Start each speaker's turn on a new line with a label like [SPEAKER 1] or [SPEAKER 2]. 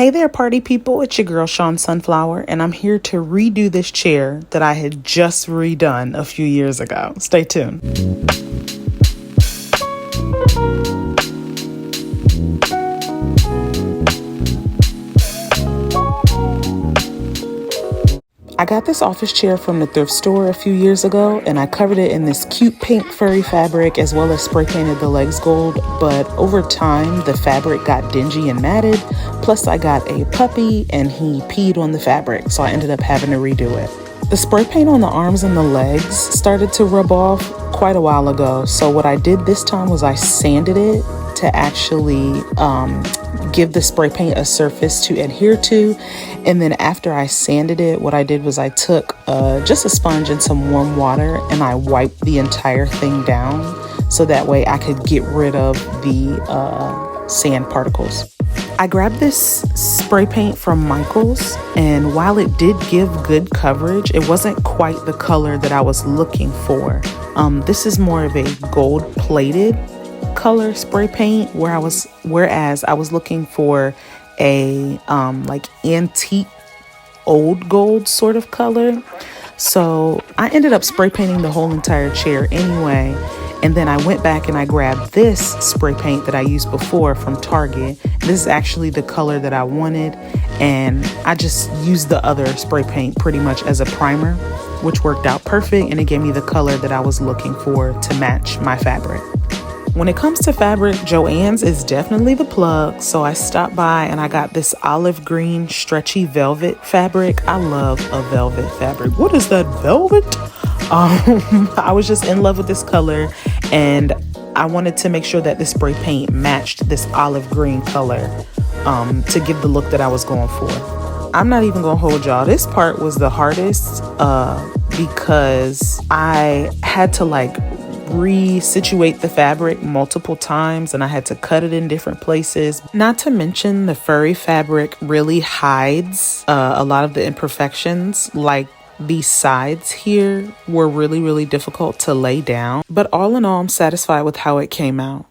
[SPEAKER 1] Hey there, party people. It's your girl, Sean Sunflower, and I'm here to redo this chair that I had just redone a few years ago. Stay tuned. I got this office chair from the thrift store a few years ago, and I covered it in this cute pink furry fabric as well as spray painted the legs gold, but over time the fabric got dingy and matted, plus I got a puppy and he peed on the fabric, so I ended up having to redo it. The spray paint on the arms and the legs started to rub off quite a while ago, so what I did this time was I sanded it to actually give the spray paint a surface to adhere to. And then after I sanded it, what I did was I took just a sponge and some warm water and I wiped the entire thing down so that way I could get rid of the sand particles. I grabbed this spray paint from Michael's, and while it did give good coverage, it wasn't quite the color that I was looking for. This is more of a gold plated color spray paint, whereas I was looking for a like antique old gold sort of color. So I ended up spray painting the whole entire chair anyway, and then I went back and I grabbed this spray paint that I used before from Target. This is actually the color that I wanted, and I just used the other spray paint pretty much as a primer, which worked out perfect, and it gave me the color that I was looking for to match my fabric. When it comes to fabric, Joann's is definitely the plug, so I stopped by and I got this olive green stretchy velvet fabric. I love a velvet fabric. What is that, velvet? I was just in love with this color, and I wanted to make sure that the spray paint matched this olive green color to give the look that I was going for. I'm not even gonna hold y'all. This part was the hardest because I had to resituate the fabric multiple times, and I had to cut it in different places. Not to mention the furry fabric really hides a lot of the imperfections. Like these sides here were really difficult to lay down, but all in all, I'm satisfied with how it came out.